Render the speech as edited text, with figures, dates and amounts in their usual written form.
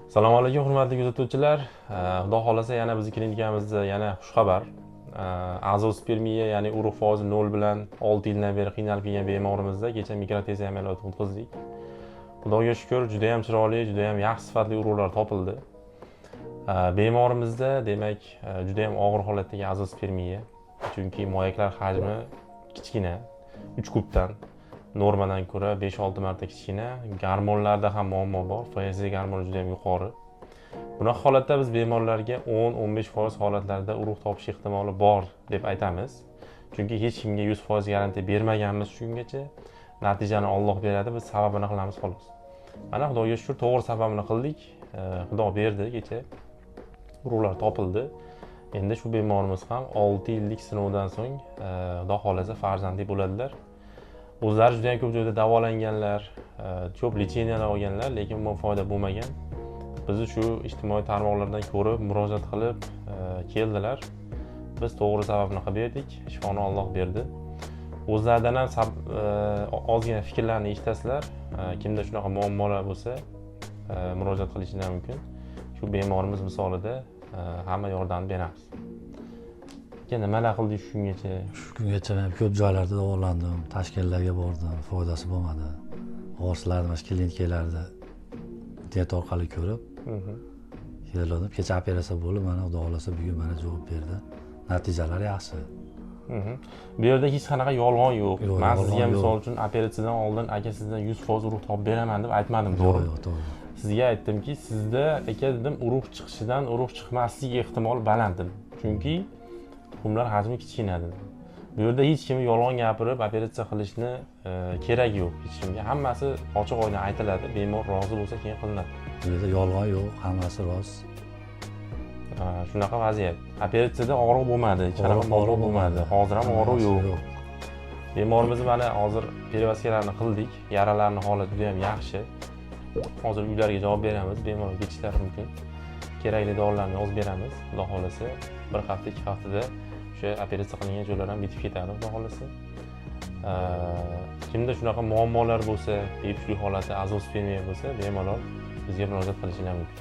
Assalomu alaykum hurmatli kuzatuvchilar. Xudo xolasa yana bizning klinikamizda yana xushxabar. Azospermiya ya'ni urug' foizi 0 bilan 6 yildan beri qiynalib kelgan bemorimizda kecha mikroteziya amaliyoti o'tkazdik. Xudoga shukr, juda ham chiroyli, juda ham yaxshi sifatli urug'lar topildi. Bemorimizda demak juda ham og'ir holatdagi azospermiya, chunki moyaklar hajmi kichkina, 3 kubdan normadan ko'ra 5-6 marta kichkina, gormonlarda ham muammo bor, FSH gormoni juda ham yuqori. Bunaqa holatda biz bemorlarga 10-15% holatlarda urug' topish ehtimoli bor deb aytamiz. Chunki hech kimga 100% garantiya bermaganmiz shungacha. Natijani Alloh beradi, biz sababini qilamiz xolos. Mana Xudoga shukr, to'g'ri sababini qildik. Xudo berdi, kecha urug'lar topildi. Endi shu bemorimiz ham 6 yillik sinovdan so'ng Xudo xolasa farzandli bo'ladilar. O'zlari juda ham ko'p joyda davolanganlar, ko'p lecheniyalar olganlar, lekin bu foyda bo'lmagan. Bizni shu ijtimoiy tarmoqlardan ko'rib, murojaat qilib keldilar. Biz to'g'ri sababni qilib berdik, shifoni Alloh berdi. O'zlaridan ham ozgina fikrlarni eshitasizlar. Kimda shunaqa muammolar bo'lsa, murojaat qilishingiz mumkin. Shu bemorimiz misolida hamma yordamni beramiz. Nimalar qildik shu kungacha? Shu kungacha men ko'p joylarda davolandim, tashkillarga bordim, foydasi bo'lmadi. G'orslarni mana shu klinikalarda net orqali ko'rib, keldim. Kecha operatsiya bo'lib, mana Xudo xolasa bugun mana javob berdi. Natijalar yaxshi. Bu yerda hech qanaqa yolg'on yo'q. Yo'q, Men sizga yolg'on misol yo'q. uchun operatsiyadan oldin aka sizdan 100% urug' topib beraman deb aytmadim, to'g'ri? Yo'q, to'g'ri. Sizga aytdimki, sizda aka dedim, urug' chiqishidan urug' chiqmasligi ehtimoli baland dedim. Chunki tuxumlar hajmi kichkina dedim. Bu yerda hech kim yolg'on gapirib operatsiya qilishni kerak yo'q hech kimga. Hammasi ochiq oydin aytiladi, bemor rozi bo'lsa keyin qilinadi. Bu yerda yolg'on yo'q, hammasi rost. Shunaqa vaziyat. Operatsiyada og'riq bo'lmadi, hech qanaqa og'riq bo'lmadi. Hozir ham og'riq yo'q. Bemorimizni mana hozir perevazkalarni qildik. Yaralarning holati juda ham yaxshi. Hozir uylariga javob beramiz, bemor ketishlari mumkin. Kerakli dorilarni yozib beramiz. Xudo xolasa 1 hafta, 2 haftada o'sha operatsiya qilingan joylar ham bitib ketadi, xudo xolasa. Kimda shunaqa muammolar bo'lsa, bepushtlik holati, azospermiya bo'lsa, bemalol bizga murojaat qilishingiz mumkin.